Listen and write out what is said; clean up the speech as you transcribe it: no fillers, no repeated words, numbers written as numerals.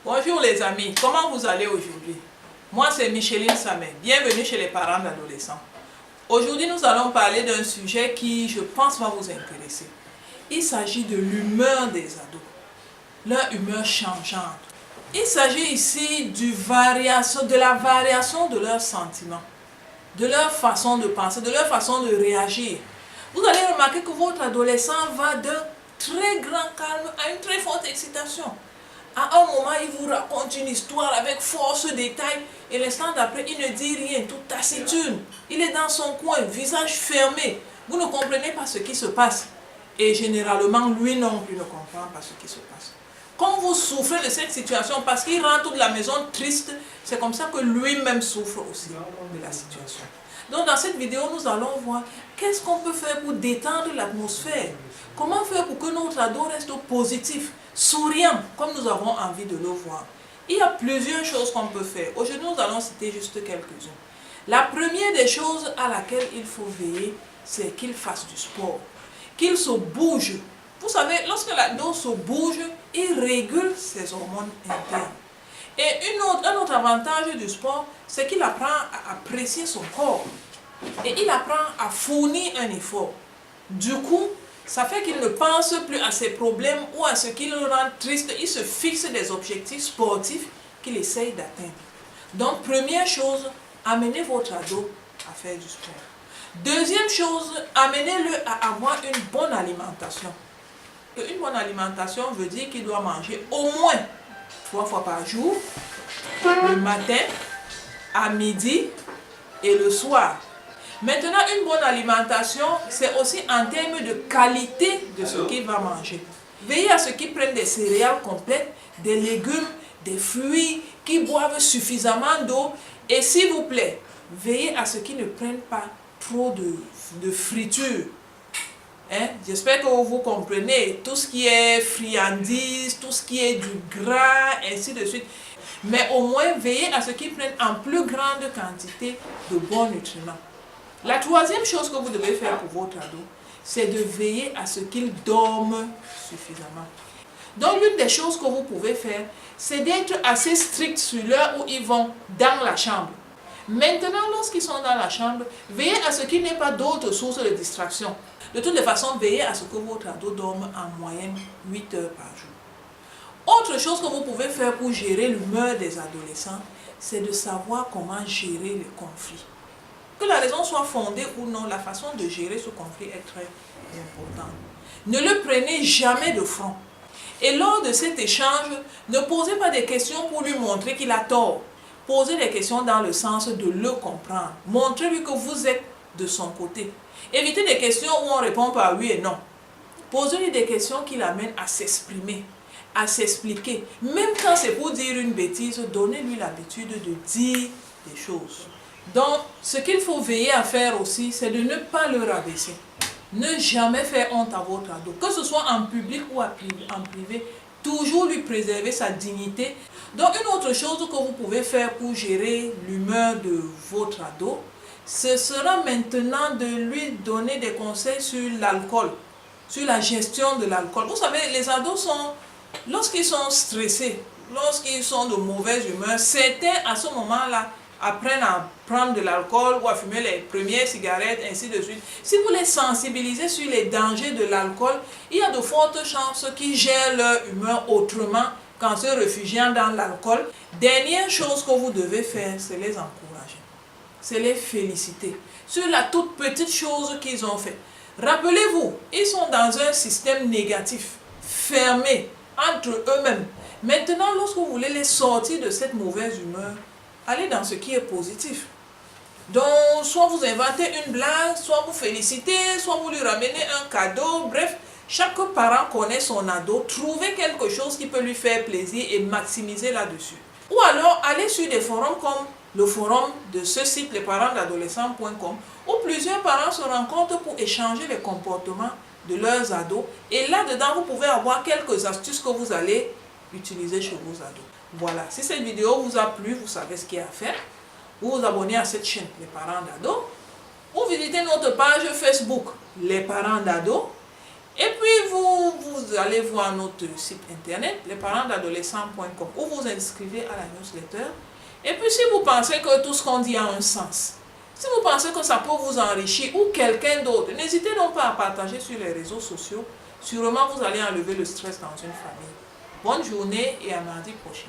Bonjour les amis, comment vous allez aujourd'hui? Moi c'est Micheline Samet, bienvenue chez les parents d'adolescents. Aujourd'hui nous allons parler d'un sujet qui je pense va vous intéresser. Il s'agit de l'humeur des ados, leur humeur changeante. Il s'agit ici de la variation de leurs sentiments, de leur façon de penser, de leur façon de réagir. Vous allez remarquer que votre adolescent va d'un très grand calme à une très forte excitation. À un moment, il vous raconte une histoire avec force détail et l'instant d'après, il ne dit rien, tout taciturne. Il est dans son coin, visage fermé. Vous ne comprenez pas ce qui se passe. Et généralement, lui non plus ne comprend pas ce qui se passe. Quand vous souffrez de cette situation, parce qu'il rentre de la maison triste, c'est comme ça que lui-même souffre aussi de la situation. Donc dans cette vidéo, nous allons voir qu'est-ce qu'on peut faire pour détendre l'atmosphère. Comment faire pour que notre ado reste positif, souriant, comme nous avons envie de le voir. Il y a plusieurs choses qu'on peut faire. Aujourd'hui, nous allons citer juste quelques-unes. La première des choses à laquelle il faut veiller, c'est qu'il fasse du sport, qu'il se bouge. Vous savez, lorsque l'ado se bouge, il régule ses hormones internes. Et un autre avantage du sport, c'est qu'il apprend à apprécier son corps. Et il apprend à fournir un effort. Du coup, ça fait qu'il ne pense plus à ses problèmes ou à ce qui le rend triste. Il se fixe des objectifs sportifs qu'il essaye d'atteindre. Donc, première chose, amenez votre ado à faire du sport. Deuxième chose, amenez-le à avoir une bonne alimentation. Une bonne alimentation veut dire qu'il doit manger au moins 3 fois par jour, le matin, à midi et le soir. Maintenant, une bonne alimentation, c'est aussi en termes de qualité de ce qu'il va manger. Veillez à ce qu'il prenne des céréales complètes, des légumes, des fruits, qu'il boive suffisamment d'eau. Et s'il vous plaît, veillez à ce qu'il ne prenne pas trop de friture. J'espère que vous comprenez tout ce qui est friandises, tout ce qui est du gras, ainsi de suite. Mais au moins, veillez à ce qu'ils prennent en plus grande quantité de bons nutriments. La troisième chose que vous devez faire pour votre ado, c'est de veiller à ce qu'il dorme suffisamment. Donc, l'une des choses que vous pouvez faire, c'est d'être assez strict sur l'heure où ils vont dans la chambre. Maintenant, lorsqu'ils sont dans la chambre, veillez à ce qu'il n'y ait pas d'autres sources de distraction. De toutes les façons, veillez à ce que votre ado dorme en moyenne 8 heures par jour. Autre chose que vous pouvez faire pour gérer l'humeur des adolescents, c'est de savoir comment gérer les conflits. Que la raison soit fondée ou non, la façon de gérer ce conflit est très importante. Ne le prenez jamais de front. Et lors de cet échange, ne posez pas des questions pour lui montrer qu'il a tort. Posez des questions dans le sens de le comprendre. Montrez-lui que vous êtes de son côté. Évitez des questions où on répond par oui et non. Posez-lui des questions qui l'amènent à s'exprimer, à s'expliquer. Même quand c'est pour dire une bêtise, donnez-lui l'habitude de dire des choses. Donc, ce qu'il faut veiller à faire aussi, c'est de ne pas le rabaisser. Ne jamais faire honte à votre ado. Que ce soit en public ou en privé, toujours lui préserver sa dignité. Donc, une autre chose que vous pouvez faire pour gérer l'humeur de votre ado, ce sera maintenant de lui donner des conseils sur l'alcool, sur la gestion de l'alcool. Vous savez, les ados lorsqu'ils sont stressés, lorsqu'ils sont de mauvaise humeur, certains à ce moment-là apprennent à prendre de l'alcool ou à fumer les premières cigarettes, ainsi de suite. Si vous les sensibilisez sur les dangers de l'alcool, il y a de fortes chances qu'ils gèrent leur humeur autrement qu'en se réfugiant dans l'alcool. Dernière chose que vous devez faire, c'est les encourager. C'est les féliciter sur la toute petite chose qu'ils ont fait. Rappelez-vous, ils sont dans un système négatif, fermé, entre eux-mêmes. Maintenant, lorsque vous voulez les sortir de cette mauvaise humeur, allez dans ce qui est positif. Donc, soit vous inventez une blague, soit vous félicitez, soit vous lui ramenez un cadeau. Bref, chaque parent connaît son ado. Trouvez quelque chose qui peut lui faire plaisir et maximiser là-dessus. Ou alors, allez sur des forums comme le forum de ce site, lesparentsdadolescents.com, où plusieurs parents se rencontrent pour échanger les comportements de leurs ados. Et là-dedans, vous pouvez avoir quelques astuces que vous allez utiliser chez vos ados. Voilà, si cette vidéo vous a plu, vous savez ce qu'il y a à faire. Vous vous abonnez à cette chaîne, Les Parents d'Ados, ou visitez notre page Facebook, Les Parents d'Ados, Et puis, vous allez voir notre site internet, lesparentsdadolescents.com, où vous inscrivez à la newsletter. Et puis, si vous pensez que tout ce qu'on dit a un sens, si vous pensez que ça peut vous enrichir ou quelqu'un d'autre, n'hésitez donc pas à partager sur les réseaux sociaux. Sûrement, vous allez enlever le stress dans une famille. Bonne journée et à mardi prochain.